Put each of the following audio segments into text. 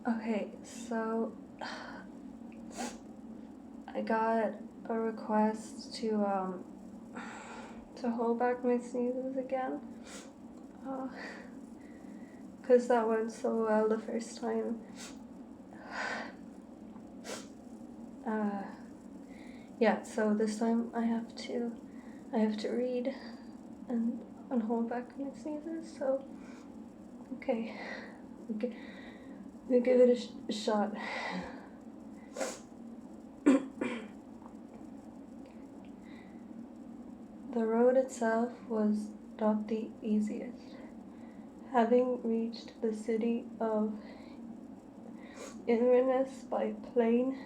Okay, so I got a request to hold back my sneezes again. Because that went so well the first time. Yeah, so this time I have to read and hold back my sneezes, so okay. We'll give it a shot. The road itself was not the easiest. Having reached the city of Inverness by plane,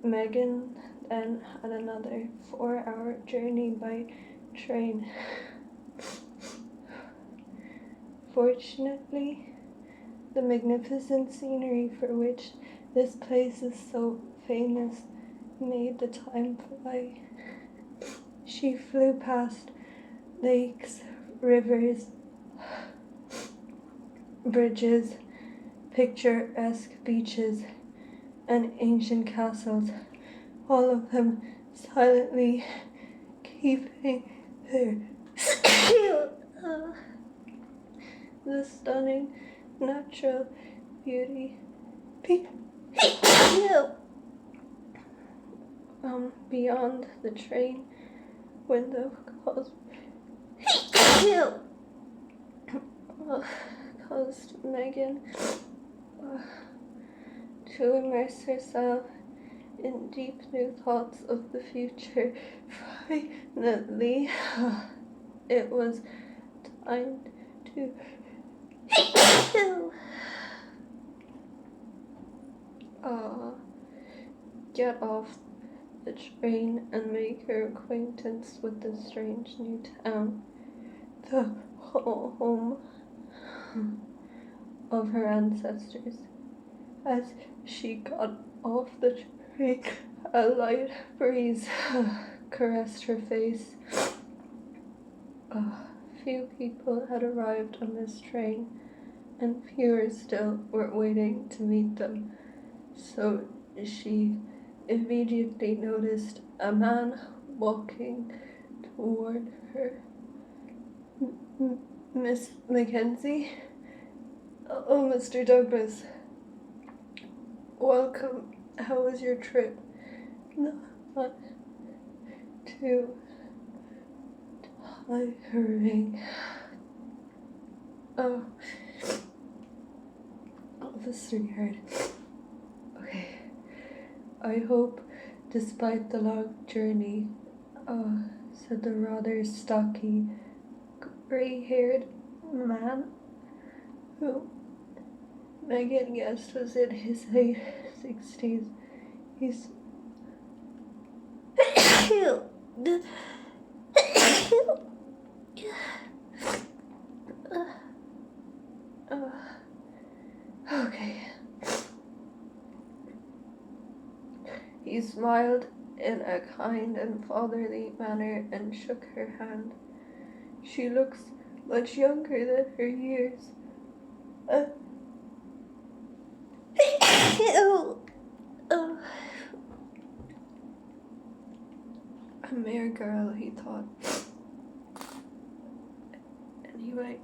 Megan then had another 4-hour journey by train. Fortunately, the magnificent scenery for which this place is so famous made the time fly. She flew past lakes, rivers, bridges, picturesque beaches, and ancient castles, all of them silently keeping their the stunning natural beauty beyond the train window caused Megan to immerse herself in deep new thoughts of the future. Finally, it was time to get off the train and make her acquaintance with the strange new town, the home of her ancestors. As she got off the train, a light breeze caressed her face. Few people had arrived on this train, and fewer still were waiting to meet them. So she immediately noticed a man walking toward her. Miss Mackenzie? Oh, Mr. Douglas. Welcome. How was your trip? Not too tiring. Oh, Officer Yard. Okay. I hope, despite the long journey, said the rather stocky, gray-haired man who Megan guessed was in his late 60s. He's okay. He smiled in a kind and fatherly manner and shook her hand. She looks much younger than her years. A mere girl, he thought. Anyway,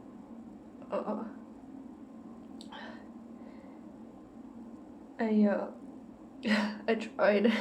I tried